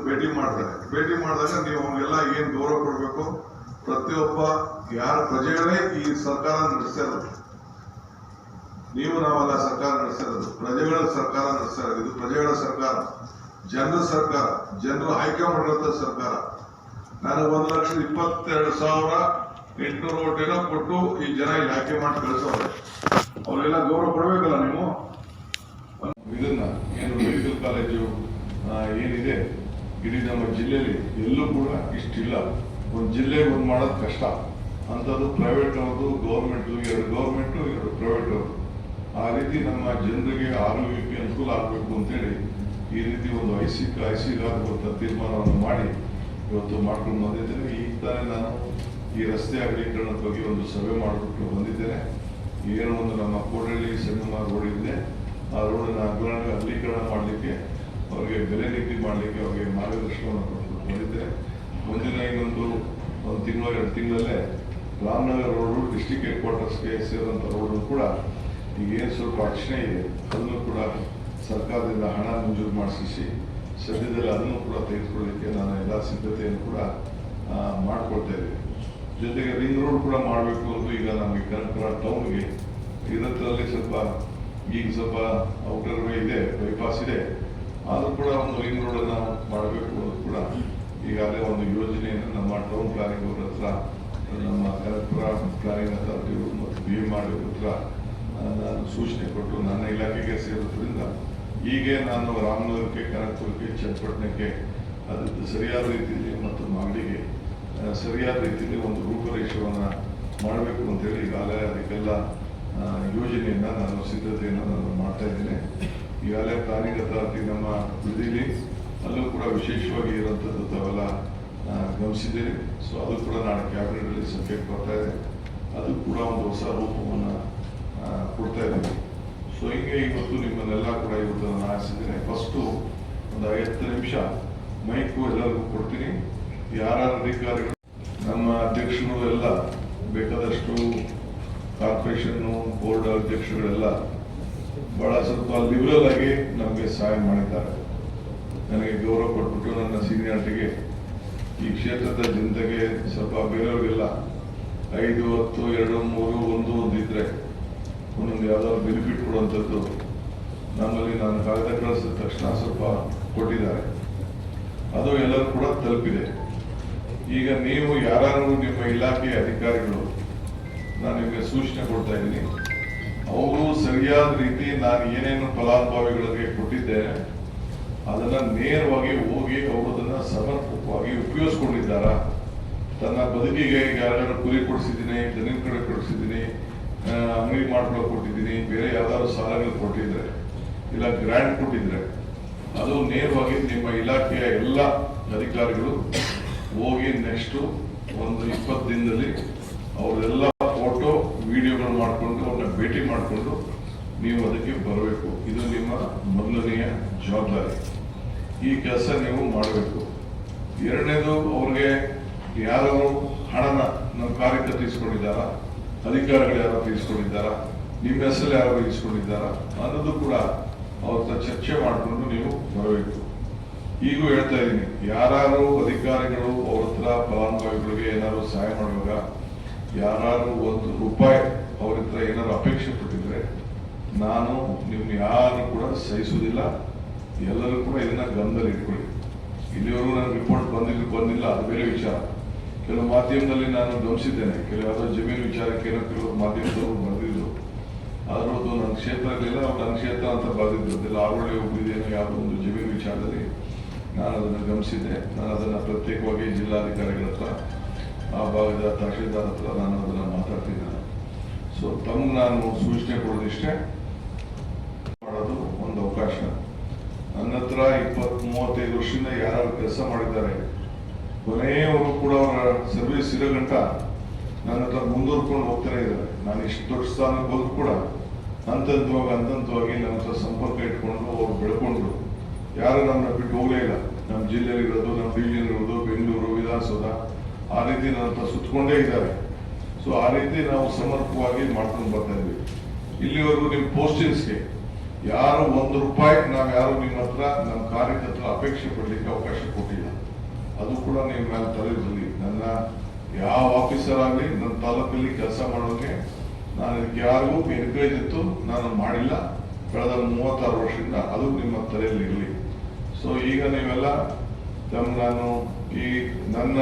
ಭೇಟಿ ಮಾಡ್ತಾರೆ. ಭೇಟಿ ಮಾಡಿದಾಗ ನೀವು ಅವ್ರಿಗೆಲ್ಲ ಏನು ಗೌರವ ಕೊಡಬೇಕು, ಪ್ರತಿಯೊಬ್ಬ ಯಾರ ಪ್ರಜೆಗಳೇ ಈ ಸರ್ಕಾರ ನಡೆಸಿರೋದು, ನೀವು ನಾವೆಲ್ಲ ಸರ್ಕಾರ ನಡೆಸಿರೋದು, ಪ್ರಜೆಗಳ ಸರ್ಕಾರ ನಡೆಸಿರೋದು. ಇದು ಪ್ರಜೆಗಳ ಸರ್ಕಾರ, ಜನರ ಸರ್ಕಾರ, ಜನರು ಆಯ್ಕೆ ಮಾಡಿರೋ ಸರ್ಕಾರ. ನಾನು 1,22,800 ಓಟೇನೋ ಕೊಟ್ಟು ಈ ಜನ ಇಲ್ಲಿ ಆಯ್ಕೆ ಮಾಡಿ ಕಳಿಸೋರೆ. ಅವರೆಲ್ಲ ಗೌರವ ಕೊಡಬೇಕಲ್ಲ ನೀವು. ಇದನ್ನ ಏನು ಮೆಡಿಕಲ್ ಕಾಲೇಜು ಏನಿದೆ ಇಡೀ ನಮ್ಮ ಜಿಲ್ಲೆಯಲ್ಲಿ ಎಲ್ಲೂ ಕೂಡ ಇಷ್ಟಿಲ್ಲ. ಒಂದು ಜಿಲ್ಲೆ ಒಂದು ಮಾಡೋದು ಕಷ್ಟ ಅಂಥದ್ದು ಪ್ರೈವೇಟ್ ಅವ್ರದ್ದು, ಗೌರ್ಮೆಂಟು, 2 ಗೌರ್ಮೆಂಟು 2 ಪ್ರೈವೇಟ್ ಅವರು. ಆ ರೀತಿ ನಮ್ಮ ಜನರಿಗೆ ಆರೋಗ್ಯಕ್ಕೆ ಅನುಕೂಲ ಆಗಬೇಕು ಅಂತೇಳಿ ಈ ರೀತಿ ಒಂದು ಐಸಿಗಾಗುವಂಥ ತೀರ್ಮಾನವನ್ನು ಮಾಡಿ ಇವತ್ತು ಮಾಡ್ಕೊಂಡು ಬಂದಿದ್ದೇನೆ. ಈಗ ತಾನೇ ನಾನು ಈ ರಸ್ತೆ ಅಗಲೀಕರಣದ ಬಗ್ಗೆ ಒಂದು ಸಭೆ ಮಾಡಿಬಿಟ್ಟು ಬಂದಿದ್ದೇನೆ. ಏನು ಒಂದು ನಮ್ಮ ಕೋಡಳ್ಳಿ ಸಂಗಮ ರೋಡ್ ಇದೆ, ಆ ರೋಡನ್ನು ಅಗಲೀಕರಣ ಮಾಡಲಿಕ್ಕೆ, ಅವರಿಗೆ ಬೆಲೆ ನಿಗದಿ ಮಾಡಲಿಕ್ಕೆ ಅವರಿಗೆ ಮಾರ್ಗದರ್ಶನವನ್ನು ಕೊಟ್ಟು ಬಂದಿದ್ದೇನೆ. ಮುಂದಿನ ಇನ್ನೊಂದು ತಿಂಗಳು 2 ತಿಂಗಳಲ್ಲೇ ರಾಮನಗರ ರೋಡು ಡಿಸ್ಟಿಕ್ ಹೆಡ್ ಕ್ವಾರ್ಟರ್ಸ್ಗೆ ಸೇರಿದಂಥ ರೋಡು ಕೂಡ ಈಗ ಏನು ಸ್ವಲ್ಪ ಅಡಚಣೆ ಇದೆ, ಅದನ್ನು ಕೂಡ ಸರ್ಕಾರದಿಂದ ಹಣ ಮಂಜೂರು ಮಾಡಿಸಿ ಸದ್ಯದಲ್ಲಿ ಅದನ್ನು ಕೂಡ ತೆಗೆದುಕೊಳ್ಳಲಿಕ್ಕೆ ನಾನು ಎಲ್ಲ ಸಿದ್ಧತೆಯನ್ನು ಕೂಡ ಮಾಡ್ಕೊಳ್ತಾ ಇದ್ದೇನೆ. ಜೊತೆಗೆ ರಿಂಗ್ ರೋಡ್ ಕೂಡ ಮಾಡಬೇಕು ಅಂತ ಈಗ ನಮಗೆ ಕನಕಪುರ ಟೌನ್ಗೆ ಇದರಲ್ಲಿ ಸ್ವಲ್ಪ ಔಟರ್ ವೇ ಇದೆ, ಬೈಪಾಸ್ ಇದೆ, ಆದರೂ ಕೂಡ ಒಂದು ರಿಂಗ್ ರೋಡನ್ನು ಮಾಡಬೇಕು ಅನ್ನೋದು ಕೂಡ ಈಗಾಗಲೇ ಒಂದು ಯೋಜನೆಯನ್ನು ನಮ್ಮ ಟೌನ್ ಪ್ಲಾನಿಂಗ್ ಅವ್ರ ಹತ್ರ, ನಮ್ಮ ಕನಕಪುರ ಪ್ಲಾನಿಂಗ್ ಅಥಾರಿಟಿ ಮತ್ತು BMR ಹತ್ರ ನಾನು ಸೂಚನೆ ಕೊಟ್ಟು ನನ್ನ ಇಲಾಖೆಗೆ ಸೇರೋದ್ರಿಂದ ಹೀಗೆ ನಾನು ರಾಮನಗರಕ್ಕೆ, ಕನಕಪುರಕ್ಕೆ, ಚನ್ನಪಟ್ಟಣಕ್ಕೆ ಅದಕ್ಕೆ ಸರಿಯಾದ ರೀತಿಯಲ್ಲಿ ಮತ್ತು ಮಾಗಡಿಗೆ ಸರಿಯಾದ ರೀತಿಯಲ್ಲಿ ಒಂದು ರೂಪರೇಷವನ್ನು ಮಾಡಬೇಕು ಅಂತೇಳಿ ಈಗಾಗಲೇ ಅದಕ್ಕೆಲ್ಲ ಯೋಜನೆಯನ್ನು ನಾನು ಸಿದ್ಧತೆಯನ್ನು ನಾನು ಮಾಡ್ತಾ ಇದ್ದೇನೆ. ಈಗಾಗಲೇ ಪ್ಲಾನಿಂಗ್ ಅಥಾರಿಟಿ ನಮ್ಮ ಬಿಡದಿಲಿ ಅಲ್ಲೂ ಕೂಡ ವಿಶೇಷವಾಗಿ ಇರುವಂಥದ್ದು ತಾವೆಲ್ಲ ಗಮನಿಸಿದ್ದೇನೆ. ಸೊ ಅದು ಕೂಡ ನಾಳೆ ಕ್ಯಾಬಿನೆಟಲ್ಲಿ ಸಬ್ಜೆಕ್ಟ್ ಬರ್ತಾ ಇದೆ, ಅದು ಕೂಡ ಒಂದು ಹೊಸ ರೂಪವನ್ನು ಕೊಡ್ತಾ ಇದ್ದೀನಿ. ಸೊ ಹಿಂಗೆ ಇವತ್ತು ನಿಮ್ಮನ್ನೆಲ್ಲ ಕೂಡ ಇವತ್ತು ನಾನು ಆರಿಸಿದ್ದೇನೆ. ಫಸ್ಟು ಒಂದು 50 ನಿಮಿಷ ಮೈಕು ಎಲ್ಲರಿಗೂ ಕೊಡ್ತೀನಿ. ಯಾರ್ಯಾರ ಅಧಿಕಾರಿಗಳು, ನಮ್ಮ ಅಧ್ಯಕ್ಷರು ಎಲ್ಲ ಬೇಕಾದಷ್ಟು ಕಾರ್ಪೊರೇಷನ್ನು ಬೋರ್ಡ್ ಅಧ್ಯಕ್ಷರುಗಳೆಲ್ಲ ಬಹಳ ಸ್ವಲ್ಪ ಲಿಬರಲ್ ಆಗಿ ನಮಗೆ ಸಹಾಯ ಮಾಡಿದ್ದಾರೆ. ನನಗೆ ಗೌರವ ಕೊಟ್ಬಿಟ್ಟು ನನ್ನ ಸೀನಿಯಾರಿಟಿಗೆ ಈ ಕ್ಷೇತ್ರದ ಜನತೆಗೆ ಸ್ವಲ್ಪ ಬೇರೆಯವ್ರಿಗೆಲ್ಲ 5, 10, 2, 3, 1 ಇದ್ರೆ ಒಂದೊಂದು ಯಾವ್ದಾದ್ರು ಬೆನಿಫಿಟ್ ಕೊಡುವಂಥದ್ದು ನಮ್ಮಲ್ಲಿ ನಾನು ಕಾಗದ ಕಳಿಸಿದ ತಕ್ಷಣ ಸ್ವಲ್ಪ ಕೊಟ್ಟಿದ್ದಾರೆ. ಅದು ಎಲ್ಲರೂ ಕೂಡ ತಲುಪಿದೆ. ಈಗ ನೀವು ಯಾರು ನಿಮ್ಮ ಇಲಾಖೆಯ ಅಧಿಕಾರಿಗಳು, ನಾನು ನಿಮಗೆ ಸೂಚನೆ ಕೊಡ್ತಾ ಇದ್ದೀನಿ, ಅವರು ಸರಿಯಾದ ರೀತಿ ನಾನು ಏನೇನು ಫಲಾನುಭವಿಗಳಿಗೆ ಕೊಟ್ಟಿದ್ದೇನೆ ಅದನ್ನ ನೇರವಾಗಿ ಹೋಗಿ ಅವರು ಅದನ್ನ ಸಮರ್ಪಕವಾಗಿ ಉಪಯೋಗಿಸ್ಕೊಂಡಿದ್ದಾರಾ? ತನ್ನ ಬದುಕಿಗೆ ಯಾರು ಕುರಿ ಕೊಡಿಸಿದ್ದೀನಿ, ದನಿನ ಕಡೆ ಕೊಡಿಸಿದ್ದೀನಿ, ಅಂಗಡಿ ಮಾಡ್ಕೊಳ್ಳೋಕೆ ಕೊಟ್ಟಿದ್ದೀನಿ, ಬೇರೆ ಯಾವ್ದಾದ್ರು ಸಾಲಗಳು ಕೊಟ್ಟಿದ್ರೆ ಇಲ್ಲ ಗ್ರಾಂಟ್ ಕೊಟ್ಟಿದ್ರೆ ಅದು ನೇರವಾಗಿ ನಿಮ್ಮ ಇಲಾಖೆಯ ಎಲ್ಲ ಅಧಿಕಾರಿಗಳು ಹೋಗಿ ನೆಕ್ಸ್ಟ್ ಒಂದು 20 ದಿನದಲ್ಲಿ ಅವರೆಲ್ಲ ಫೋಟೋ ವಿಡಿಯೋಗಳು ಮಾಡಿಕೊಂಡು ಅವ್ರನ್ನ ಭೇಟಿ ಮಾಡಿಕೊಂಡು ನೀವು ಅದಕ್ಕೆ ಬರಬೇಕು. ಇದು ನಿಮ್ಮ ಮೊದಲನೆಯ ಜವಾಬ್ದಾರಿ. ಈ ಕೆಲಸ ನೀವು ಮಾಡಬೇಕು. ಎರಡನೇದು, ಅವ್ರಿಗೆ ಯಾರು ಹಣನ ನಮ್ಮ ಕಾರ್ಯಕ್ಕೆ ತೀರಿಸ್ಕೊಂಡಿದ್ದಾರಾ, ಅಧಿಕಾರಿಗಳು ಯಾರು ತೀರಿಸ್ಕೊಂಡಿದ್ದಾರಾ, ನಿಮ್ಮ ಹೆಸರಲ್ಲಿ ಯಾರು ತೀರಿಸ್ಕೊಂಡಿದ್ದಾರಾ ಅನ್ನೋದು ಕೂಡ ಅವ್ರ ಚರ್ಚೆ ಮಾಡಿಕೊಂಡು ನೀವು ಬರಬೇಕು. ಈಗೂ ಹೇಳ್ತಾ ಇದ್ದೀನಿ, ಯಾರು ಅಧಿಕಾರಿಗಳು ಅವ್ರ ಹತ್ರ ಫಲಾನುಭವಿಗಳಿಗೆ ಏನಾದ್ರು ಸಹಾಯ ಮಾಡುವಾಗ ಯಾರು ₹1 ಅವ್ರ ಹತ್ರ ಏನಾದ್ರು ಅಪೇಕ್ಷೆ ಪಟ್ಟಿದ್ರೆ ನಾನು ನಿಮ್ಗೆ ಯಾರು ಕೂಡ ಸಹಿಸುವುದಿಲ್ಲ. ಎಲ್ಲರೂ ಕೂಡ ಇದನ್ನ ಗಮನದಲ್ಲಿ ಇಟ್ಕೊಳ್ಳಿ. ಇಲ್ಲಿವರೆಗೂ ನನಗೆ ರಿಪೋರ್ಟ್ ಬಂದಿಲ್ಲ, ಅದು ಬೇರೆ ವಿಚಾರ. ಕೆಲವು ಮಾಧ್ಯಮದಲ್ಲಿ ನಾನು ಗಮನಿಸಿದ್ದೇನೆ, ಯಾವುದೋ ಜಮೀನು ವಿಚಾರಕ್ಕೆ ಕೆಲವು ಮಾಧ್ಯಮದವರು ಬರೆದಿದ್ರು, ಆದರೂ ಅದು ನನ್ನ ಕ್ಷೇತ್ರ ಇರಲಿಲ್ಲ, ನನ್ನ ಕ್ಷೇತ್ರ ಅಂತ ಬರೆದಿದ್ದಿಲ್ಲ. ಆರೋಳ್ಳಿ ಹೋಗಿದ್ದೇನೋ ಯಾವುದೋ ಒಂದು ಜಮೀನು ವಿಚಾರದಲ್ಲಿ ನಾನು ಅದನ್ನು ಗಮನಿಸಿದ್ದೆ. ನಾನು ಅದನ್ನು ಪ್ರತ್ಯೇಕವಾಗಿ ಜಿಲ್ಲಾಧಿಕಾರಿಗಳ ಹತ್ರ, ಆ ಭಾಗದ ತಹಶೀಲ್ದಾರ್ ಹತ್ರ ನಾನು ಅದನ್ನು ಮಾತಾಡ್ತಿದ್ದೇನೆ. ಸೊ ತಮ್ಗೆ ನಾನು ಸೂಚನೆ ಕೊಡೋದಿಷ್ಟೇ, ಮಾಡೋದು ಒಂದು ಅವಕಾಶ. ನನ್ನ ಹತ್ರ 20-35 ವರ್ಷದಿಂದ ಯಾರು ಕೆಲಸ ಮಾಡಿದ್ದಾರೆ, ಕೊನೆಯವರೆಗೂ ಕೂಡ ಅವರ ಸರ್ವಿಸ್ ಇರೋ ಗಂಟ ನನ್ನ ಹತ್ರ ಮುಂದುವರ್ಕೊಂಡು ಹೋಗ್ತಾನೆ ಇದ್ದಾರೆ. ನಾನು ಇಷ್ಟು ದೊಡ್ಡ ಸ್ಥಾನಕ್ಕೆ ಹೋದ್ರು ಕೂಡ ಹಂತವಾಗಿ ನನ್ನ ಹತ್ರ ಸಂಪರ್ಕ ಇಟ್ಕೊಂಡು ಅವ್ರು ಬೆಳ್ಕೊಂಡ್ರು. ಯಾರು ನಮ್ಮನ್ನ ಬಿಟ್ಟು ಹೋಗಲೇ ಇಲ್ಲ. ನಮ್ಮ ಜಿಲ್ಲೆಯಲ್ಲಿ ಇರೋದು, ನಮ್ಮ ಡಿವಿಷನ್ ಇರೋದು, ಬೆಂಗಳೂರು, ವಿಧಾನಸೌಧ, ಆ ರೀತಿ ನನ್ನ ಹತ್ರ ಸುತ್ತಕೊಂಡೇ ಇದ್ದಾರೆ. ಸೊ ಆ ರೀತಿ ನಾವು ಸಮರ್ಪಕವಾಗಿ ಮಾಡ್ಕೊಂಡು ಬರ್ತಾ ಇದ್ವಿ. ಇಲ್ಲಿವರೆಗೂ ನಿಮ್ಮ ಪೋಸ್ಟಿಂಗ್ಸ್ಗೆ ಯಾರು ₹1 ನಾವು ಯಾರು ನಿಮ್ಮ ಹತ್ರ ನಮ್ಮ ಕಾರ್ಯಕರ್ತರ ಅಪೇಕ್ಷೆ ಪಡಲಿಕ್ಕೆ ಅವಕಾಶ ಕೊಟ್ಟಿಲ್ಲ. ಅದು ಕೂಡ ನಿಮ್ಮ ಮೇಲೆ ತಲೆಯಲ್ಲಿ ನನ್ನ ಯಾವ ಆಫೀಸರ್ ಆಗಲಿ ನನ್ನ ತಾಲೂಕಲ್ಲಿ ಕೆಲಸ ಮಾಡೋಕೆ ನಾನು ಇದಕ್ಕೆ ಯಾರಿಗೂ ಎನ್ಕರೇಜ್ ಇತ್ತು ನಾನು ಮಾಡಿಲ್ಲ ಕಳೆದ 36 ವರ್ಷದಿಂದ. ಅದು ನಿಮ್ಮ ತಲೆಯಲ್ಲಿ ಇರಲಿ. ಸೊ ಈಗ ನೀವೆಲ್ಲ ನಾನು ಈ ನನ್ನ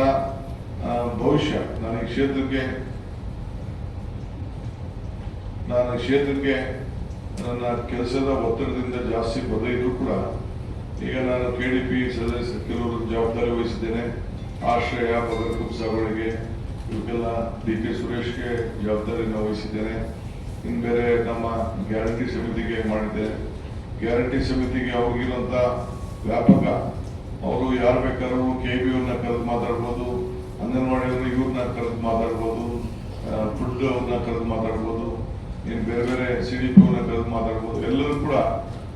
ಭವಿಷ್ಯ ನಾನು ಈ ಕ್ಷೇತ್ರಕ್ಕೆ ನನ್ನ ಕೆಲಸದ ಒತ್ತಡದಿಂದ ಜಾಸ್ತಿ ಬದಲಿದ್ರು ಕೂಡ ಈಗ ನಾನು KDP ಸದಸ್ಯ ಕೆಲವರು ಜವಾಬ್ದಾರಿ ವಹಿಸಿದ್ದೇನೆ. ಆಶ್ರಯ ಬಗರ್ಕುಪ್ ಸಾಗುವಳಿಗೆ ಇವಕ್ಕೆಲ್ಲ DK ಸುರೇಶ್ಗೆ ಜವಾಬ್ದಾರಿಯನ್ನು ವಹಿಸಿದ್ದೇನೆ. ಇನ್ನು ಬೇರೆ ನಮ್ಮ ಗ್ಯಾರಂಟಿ ಸಮಿತಿಗೆ ಮಾಡಿದ್ದೇನೆ. ಗ್ಯಾರಂಟಿ ಸಮಿತಿಗೆ ಅವ್ರಿಗಿರುವಂತ ವ್ಯಾಪಕ ಅವರು ಯಾರು ಬೇಕಾದ್ರೂ KBಯವ್ರನ್ನ ಕರೆದು ಮಾತಾಡ್ಬೋದು, ಅಂಗನವಾಡಿಯವ್ರನ್ನ ಇವ್ರನ್ನ ಕರೆದು ಮಾತಾಡ್ಬೋದು, ಫುಡ್ ಅವ್ರನ್ನ ಕರೆದು ಮಾತಾಡ್ಬೋದು, ಇನ್ನು ಬೇರೆ ಬೇರೆ CDPಯವ್ರನ್ನ ಕರೆದು ಮಾತಾಡ್ಬೋದು. ಎಲ್ಲರೂ ಕೂಡ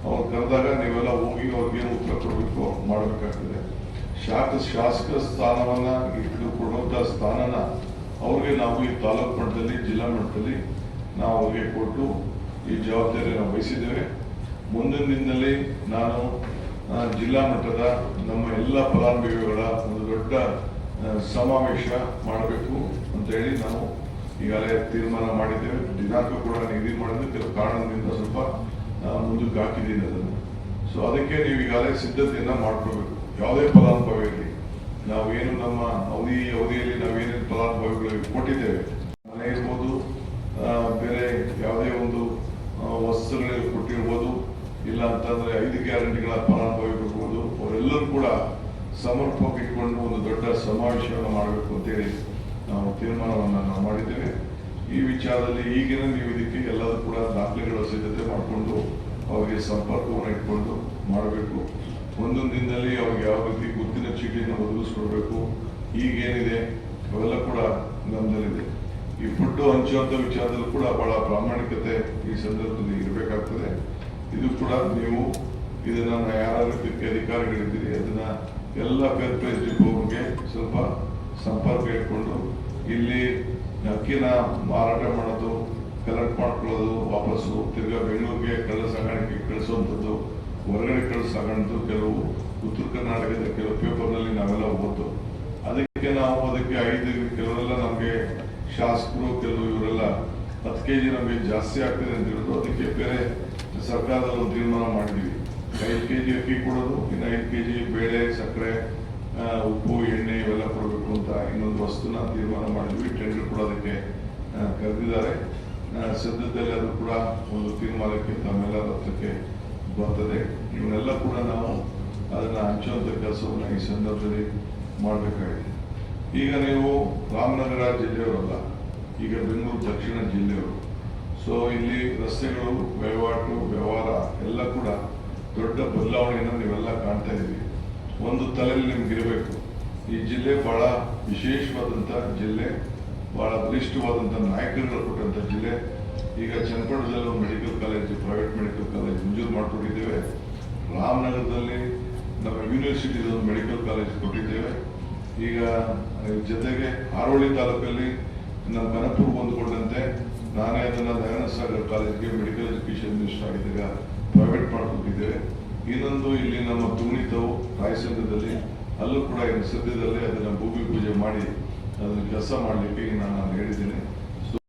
ಅವ್ರು ಕರೆದಾಗ ನೀವೆಲ್ಲ ಹೋಗಿ ಅವ್ರಿಗೇನು ಉತ್ತರ ಕೊಡಬೇಕು ಮಾಡಬೇಕಾಗ್ತದೆ. ಶಾಸಕ ಸ್ಥಾನವನ್ನ ಇಟ್ಟು ಕೊಡುವಂತ ಸ್ಥಾನನ ಅವ್ರಿಗೆ ನಾವು ಈ ತಾಲೂಕು ಮಟ್ಟದಲ್ಲಿ ಜಿಲ್ಲಾ ಮಟ್ಟದಲ್ಲಿ ನಾವು ಅವ್ರಿಗೆ ಕೊಟ್ಟು ಈ ಜವಾಬ್ದಾರಿಯನ್ನು ವಹಿಸಿದ್ದೇವೆ. ಮುಂದಿನ ದಿನದಲ್ಲಿ ನಾನು ಜಿಲ್ಲಾ ಮಟ್ಟದ ನಮ್ಮ ಎಲ್ಲ ಫಲಾನುಭವಿಗಳ ಒಂದು ದೊಡ್ಡ ಸಮಾವೇಶ ಮಾಡಬೇಕು ಅಂತ ಹೇಳಿ ನಾವು ಈಗಾಗಲೇ ತೀರ್ಮಾನ ಮಾಡಿದ್ದೇವೆ. ದಿನಾಂಕ ಕೂಡ ನಿಗದಿ ಮಾಡಿದ್ರೆ ಕೆಲವು ಕಾರಣದಿಂದ ಸ್ವಲ್ಪ ಮುಂದಕ್ಕೆ ಹಾಕಿದ್ದೀನಿ ಅದನ್ನು. ಸೊ ಅದಕ್ಕೆ ನೀವು ಈಗಾಗಲೇ ಸಿದ್ಧತೆಯನ್ನ ಮಾಡ್ಕೋಬೇಕು. ಯಾವುದೇ ಫಲಾನುಭವಿ ಇರಲಿ, ನಾವೇನು ನಮ್ಮ ಅವಧಿಯಲ್ಲಿ ನಾವೇನೇನು ಫಲಾನುಭವಿಗಳಿಗೆ ಕೊಟ್ಟಿದ್ದೇವೆ, ಮನೆ ಇರ್ಬೋದು, ಬೇರೆ ಯಾವುದೇ ಒಂದು ವಸ್ತುಗಳಿಗೆ ಕೊಟ್ಟಿರ್ಬೋದು, ಇಲ್ಲ ಅಂತಂದ್ರೆ 5 ಗ್ಯಾರಂಟಿಗಳ ಫಲಾನುಭವಿ ಇರ್ಬೋದು, ಅವರೆಲ್ಲರೂ ಕೂಡ ಸಮರ್ಪಕ ಇಟ್ಕೊಂಡು ಒಂದು ದೊಡ್ಡ ಸಮಾವೇಶವನ್ನು ಮಾಡಬೇಕು ಅಂತೇಳಿ ನಾವು ತೀರ್ಮಾನವನ್ನು ನಾವು ಮಾಡಿದ್ದೇವೆ. ಈ ವಿಚಾರದಲ್ಲಿ ಈಗಿನ ನೀವು ಇದಕ್ಕೆ ಎಲ್ಲರೂ ಕೂಡ ದಾಖಲೆಗಳ ಸಿದ್ಧತೆ ಮಾಡಿಕೊಂಡು ಅವರಿಗೆ ಸಂಪರ್ಕವನ್ನು ಇಟ್ಕೊಂಡು ಮಾಡಬೇಕು. ಒಂದೊಂದು ದಿನದಲ್ಲಿ ಅವ್ರಿಗೆ ಯಾವ ರೀತಿ ಗುರುತಿನ ಚೀಟಿಯನ್ನು ಒದಗಿಸ್ಕೊಡ್ಬೇಕು, ಈಗೇನಿದೆ ಅವೆಲ್ಲ ಕೂಡ ಗಮನದಲ್ಲಿದೆ. ಈ ಫುಡ್ ಹಂಚುವಂತ ವಿಚಾರದಲ್ಲೂ ಕೂಡ ಬಹಳ ಪ್ರಾಮಾಣಿಕತೆ ಈ ಸಂದರ್ಭದಲ್ಲಿ ಇರಬೇಕಾಗ್ತದೆ. ಇದು ಕೂಡ ನೀವು ಇದನ್ನ ಯಾರ ರೀತಿ ಅಧಿಕಾರಿಗಳಿದ್ದೀರಿ ಅದನ್ನ ಎಲ್ಲ ಪೇರ್ ಡಿಪೋಗೆ ಸ್ವಲ್ಪ ಸಂಪರ್ಕ ಇಟ್ಕೊಂಡು ಇಲ್ಲಿ ಅಕ್ಕಿನ ಮಾರಾಟ ಮಾಡೋದು, ಕಲೆಕ್ಟ್ ಮಾಡ್ಕೊಳ್ಳೋದು, ವಾಪಸ್ಸು ತಿರ್ಗಾ ಬೆಂಗಳೂರಿಗೆ ಕಳ್ಳ ಸಾಗಾಣಿಕೆ ಕಳಿಸುವಂಥದ್ದು, ಹೊರಗಡೆ ಕಳಿಸಾಗಂತು ಕೆಲವು ಉತ್ತರ ಕರ್ನಾಟಕದ ಕೆಲವು ಪೇಪರ್ನಲ್ಲಿ ನಾವೆಲ್ಲ ಓದ್ತು. ಅದಕ್ಕೆ ನಾವು ಅದಕ್ಕೆ 5 ಕೆಲವರೆಲ್ಲ ನಮಗೆ ಶಾಸಕರು ಕೆಲವು ಇವರೆಲ್ಲ 10 kg ನಮಗೆ ಜಾಸ್ತಿ ಆಗ್ತದೆ ಅಂತ ಹೇಳಿದ್ರು. ಅದಕ್ಕೆ ಬೇರೆ ಸರ್ಕಾರದಲ್ಲಿ ಒಂದು ತೀರ್ಮಾನ ಮಾಡಿದ್ವಿ, 5 kg ಅಕ್ಕಿ ಕೊಡೋದು, ಇನ್ನು 5 kg ಬೇಳೆ, ಸಕ್ಕರೆ, ಉಪ್ಪು, ಎಣ್ಣೆ ಇವೆಲ್ಲ ಕೊಡಬೇಕು ಅಂತ ಇನ್ನೊಂದು ವಸ್ತುನ ತೀರ್ಮಾನ ಮಾಡಿದ್ವಿ. ಟೆಂಡರ್ ಕೂಡ ಅದಕ್ಕೆ ಕರೆದಿದ್ದಾರೆ. ಸದ್ಯದಲ್ಲಿ ಅದು ಕೂಡ ಒಂದು ತೀರ್ಮಾನಕ್ಕೆ ತಮ್ಮೆಲ್ಲರ ಹತ್ರಕ್ಕೆ ಬರ್ತದೆ. ಇವನ್ನೆಲ್ಲ ಕೂಡ ನಾವು ಅದನ್ನ ಹಂಚುವಂತ ಕೆಲಸವನ್ನು ಈ ಸಂದರ್ಭದಲ್ಲಿ ಮಾಡಬೇಕಾಗಿದೆ. ಈಗ ನೀವು ರಾಮನಗರ ಜಿಲ್ಲೆಯವರಲ್ಲ, ಈಗ ಬೆಂಗಳೂರು ದಕ್ಷಿಣ ಜಿಲ್ಲೆಯವರು. ಸೊ ಇಲ್ಲಿ ರಸ್ತೆಗಳು, ವ್ಯವಹಾರ ಎಲ್ಲ ಕೂಡ ದೊಡ್ಡ ಬದಲಾವಣೆಯನ್ನು ನೀವೆಲ್ಲ ಕಾಣ್ತಾ ಇದ್ದೀವಿ. ಒಂದು ತಲೆಯಲ್ಲಿ ನಿಮ್ಗಿರಬೇಕು, ಈ ಜಿಲ್ಲೆ ಬಹಳ ವಿಶೇಷವಾದಂಥ ಜಿಲ್ಲೆ, ಬಹಳ ಬಲಿಷ್ಠವಾದಂಥ ನಾಯಕರುಗಳು ಕೊಟ್ಟಂಥ ಜಿಲ್ಲೆ. ಈಗ ಚನ್ನಪಟ್ಟಣದಲ್ಲಿ ಒಂದು medical college, private medical college ಮಂಜೂರು ಮಾಡಿಕೊಟ್ಟಿದ್ದೇವೆ. ರಾಮನಗರದಲ್ಲಿ ನಮ್ಮ ಯೂನಿವರ್ಸಿಟಿ ಒಂದು ಮೆಡಿಕಲ್ ಕಾಲೇಜ್ ಕೊಟ್ಟಿದ್ದೇವೆ. ಈಗ ಜೊತೆಗೆ ಹಾರೋಳಿ ತಾಲೂಕಲ್ಲಿ ನಮ್ಮ ಕನಕಪುರ ಹೊಂದ್ಕೊಂಡಂತೆ ನಾನೇ ಅದನ್ನು ದಯಾನಂದ ಸಾಗರ್ ಕಾಲೇಜ್ಗೆ ಮೆಡಿಕಲ್ ಎಜುಕೇಶನ್ ಮಿನಿಸ್ಟರ್ ಆಗಿದ್ದಾಗ ಪ್ರೈವೇಟ್ ಮಾಡಿಕೊಟ್ಟಿದ್ದೇವೆ. ಇನ್ನೊಂದು ಇಲ್ಲಿ ನಮ್ಮ ತುಣಿತವು ರಾಯಸಂಗದಲ್ಲಿ, ಅಲ್ಲೂ ಕೂಡ ಇನ್ನು ಸದ್ಯದಲ್ಲೇ ಅದನ್ನು ಭೂಮಿ ಪೂಜೆ ಮಾಡಿ ಅದನ್ನು ಕೆಲಸ ಮಾಡಲಿಕ್ಕೆ ನಾನು ಹೇಳಿದ್ದೇನೆ.